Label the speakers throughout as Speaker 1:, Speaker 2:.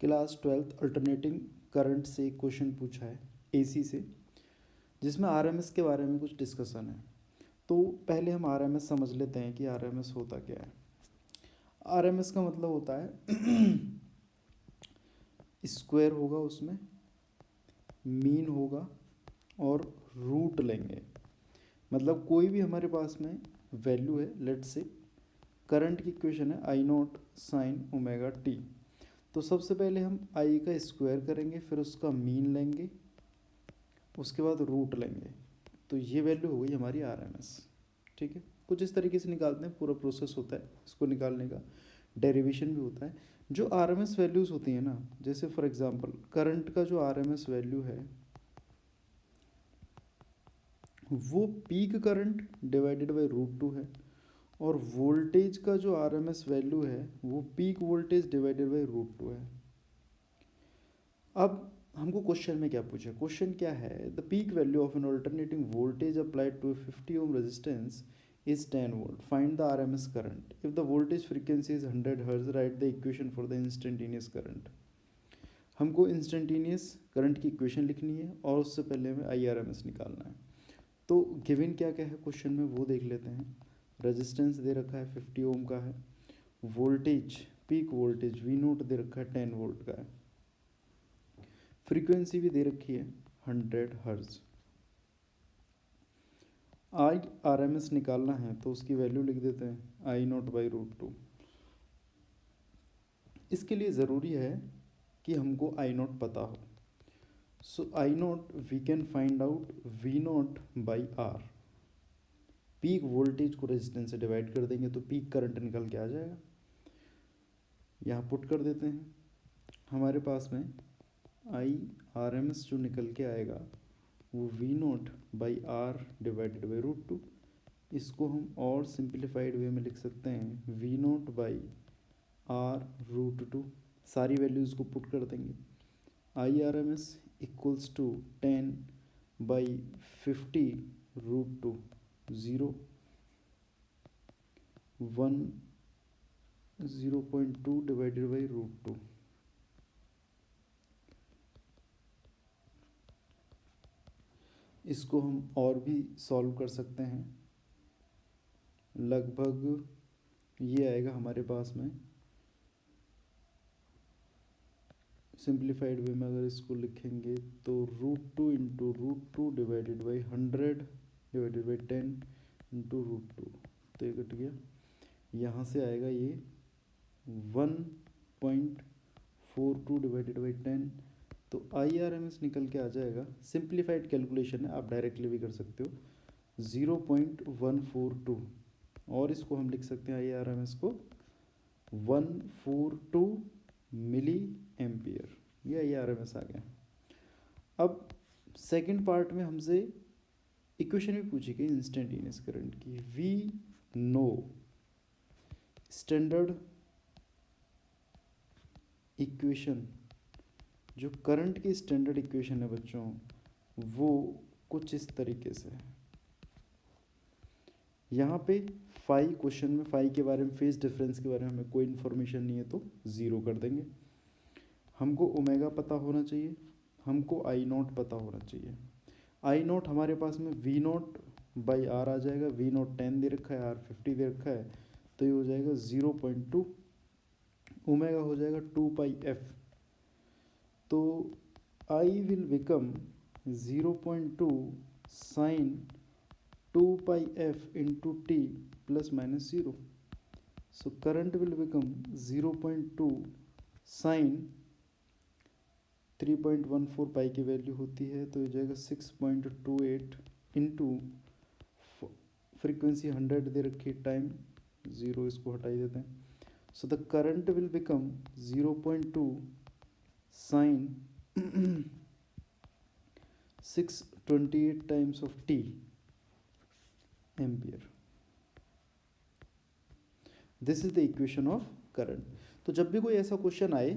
Speaker 1: Class 12th alternating current से एक question पूछा है एसी से, जिसमें आरएमएस के बारे में कुछ डिस्कशन है। तो पहले हम आरएमएस समझ लेते हैं कि आरएमएस होता क्या है। आरएमएस का मतलब होता है स्क्वायर होगा, उसमें मीन होगा और रूट लेंगे। मतलब कोई भी हमारे पास में वैल्यू है, लेट से करंट की इक्वेशन है आई नॉट साइन ओमेगा टी। तो सबसे पहले हम आई का स्क्वायर करेंगे, फिर उसका मीन लेंगे, उसके बाद रूट लेंगे। तो ये वैल्यू हो गई हमारी आरएमएस। ठीक है, कुछ इस तरीके से निकालते हैं, पूरा प्रोसेस होता है इसको निकालने का, डेरिवेशन भी होता है। जो आरएमएस वैल्यूज़ होती हैं ना, जैसे फॉर एग्जांपल करंट का जो आरएमएस वैल्यू है वो peak current divided by root two है, और वोल्टेज का जो आरएमएस वैल्यू है वो peak voltage divided by root two है। अब हमको क्वेश्चन में क्या पूछा, क्वेश्चन क्या है, the peak value of an alternating voltage applied to 50 ohm resistance is 10 volt. Find the RMS current. If the voltage frequency is 100 Hz, write the equation for the instantaneous current. हमको instantaneous current की equation लिखनी है और उससे पहले हमें IRMS निकालना है। तो गिवन क्या क्या है क्वेश्चन में वो देख लेते हैं। रेजिस्टेंस दे रखा है 50 ओम का है, voltage peak voltage V naught दे रखा है 10 वोल्ट का है, फ्रीक्वेंसी भी दे रखी है 100 hertz. I R M S निकालना है तो उसकी वैल्यू लिख देते हैं I naught by root two. इसके लिए ज़रूरी है कि हमको आई नॉट पता हो। So I naught V can find out V naught by R. Peak voltage को रेजिस्टेंस से डिवाइड कर देंगे तो पीक करंट निकल के आ जाएगा। यहाँ पुट कर देते हैं, हमारे पास में आई आर एम एस जो निकल के आएगा वो V naught by R divided by root two. इसको हम और सिंप्लीफाइड वे में लिख सकते हैं V naught by R root two. सारी वैल्यूज़ को पुट कर देंगे, I R M S equals to 10 by 50 root two 0 0.2 divided by root two. इसको हम और भी सॉल्व कर सकते हैं, लगभग ये आएगा हमारे पास में। सिंप्लीफाइड वे में अगर इसको लिखेंगे तो root two into root two divided by 100 divided by 10 into root two, तो ये कट गया। यहाँ से आएगा ये 1.42 डिवाइडेड बाई 10, तो आई आर एम एस निकल के आ जाएगा। सिंप्लीफाइड कैलकुलेशन है, आप डायरेक्टली भी कर सकते हो, 0.142, और इसको हम लिख सकते हैं आई आर एम एस को 142 मिली एम्पियर। ये आई आर एम एस आ गया। अब सेकंड पार्ट में हमसे इक्वेशन भी पूछी गई इंस्टेंटेनियस करंट की। वी नो स्टैंडर्ड इक्वेशन, जो करंट की स्टैंडर्ड इक्वेशन है बच्चों, वो कुछ इस तरीके से है। यहाँ पे फाई क्वेश्चन में फाई के बारे में, फेज डिफरेंस के बारे में हमें कोई इन्फॉर्मेशन नहीं है तो ज़ीरो कर देंगे। हमको ओमेगा पता होना चाहिए, हमको आई नॉट पता होना चाहिए। आई नॉट हमारे पास में वी नॉट बाई आर आ जाएगा, वी नॉट 10 दे रखा है, आर 50 दे रखा है, तो ये हो जाएगा 0.2, ओमेगा हो जाएगा 2 पाई एफ। तो I will become 0.2 sine 2 pi F into T plus minus 0। So current will become 0.2 sine 3.14 pi की वैल्यू होती है, तो ये जाएगा 6.28 इंटू फ्रीक्वेंसी 100 दे रखी, टाइम 0, इसको हटा ही देते हैं। So the current will become 0.2 sine 628 times of T ampere. This is the equation of current. तो जब भी कोई ऐसा क्वेश्चन आए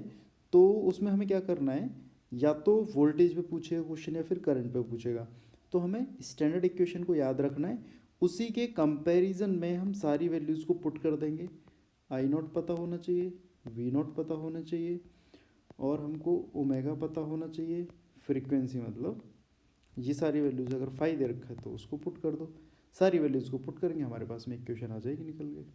Speaker 1: तो उसमें हमें क्या करना है, या तो वोल्टेज पे पूछेगा क्वेश्चन या फिर करंट पे पूछेगा, तो हमें स्टैंडर्ड इक्वेशन को याद रखना है। उसी के कंपैरिजन में हम सारी वैल्यूज़ को पुट कर देंगे। आई नॉट पता होना चाहिए, वी नॉट पता होना चाहिए, और हमको ओमेगा पता होना चाहिए, फ्रीक्वेंसी मतलब ये सारी वैल्यूज़ अगर फाई दे रखा है तो उसको पुट कर दो, सारी वैल्यूज़ को पुट करेंगे हमारे पास में इक्वेशन आ जाएगी निकल के।